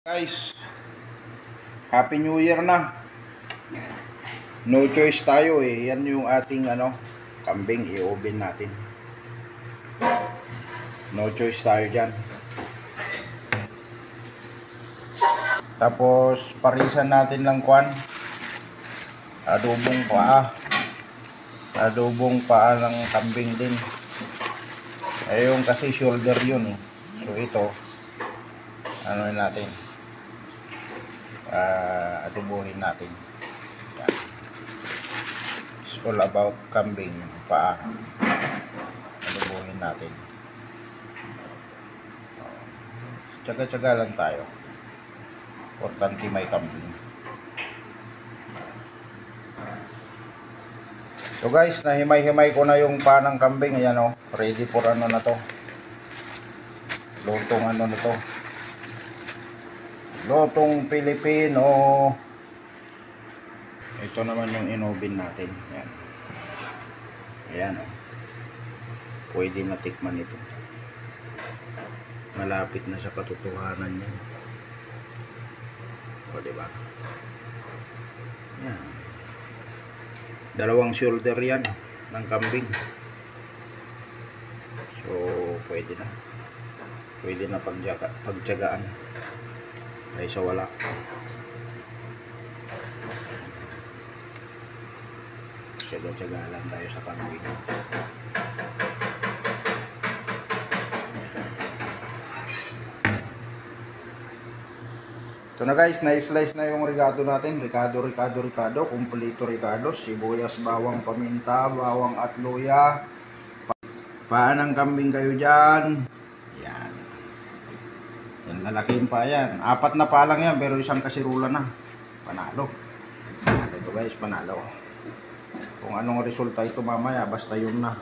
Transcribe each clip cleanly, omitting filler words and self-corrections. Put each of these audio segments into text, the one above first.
Guys, Happy New Year na. No choice tayo eh. Yan yung ating kambing, i-oven natin. No choice tayo dyan. Tapos parisan natin lang adobong paa. Adobong paa ng kambing din. Ayun kasi shoulder yun eh. So ito, natin. Adobohin natin. Yan. It's all about kambing paa. Adobohin natin. Tsaga-tsaga lang tayo. Importante may kambing. So guys, nahimay-himay ko na yung paa ng kambing. Ayan o. Ready for na to. Lutong na to. Lutong Pilipino. Ito naman yung inoven natin. Yan. Ayan o. Pwede na tikman ito. Malapit na sa katotohanan niya. O diba? Yan. Dalawang shoulder yan ng kambing. So pwede na. Pwede na pagtyagaan. Kaysa wala. Tyaga-tyaga lang tayo sa kambing. Ito na guys, na-slice na yung ricado natin. Ricado, kumpleto ricado. Sibuyas, bawang, paminta, bawang at luya. Paa ng kambing kayo dyan. Yan. Yan, lalaking pa yan. 4 na pa lang yan, pero isang kasirula na. Panalo. Panalo ito guys, panalo. Kung anong resulta ito mamaya, basta yun na.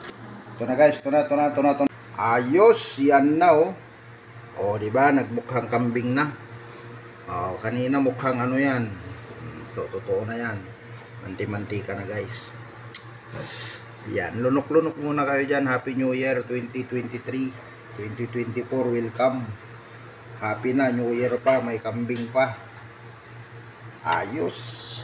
Ito na guys, ito na. Ayos, yan na oh. O diba, nagmukhang kambing na. Oh, kanina mukhang yan. Totoo na yan. Manti-mantika na guys. Yan, lunok-lunok muna kayo dyan. Happy New Year 2023. 2024, welcome. Happy na New Year pa, may kambing pa. Ayos.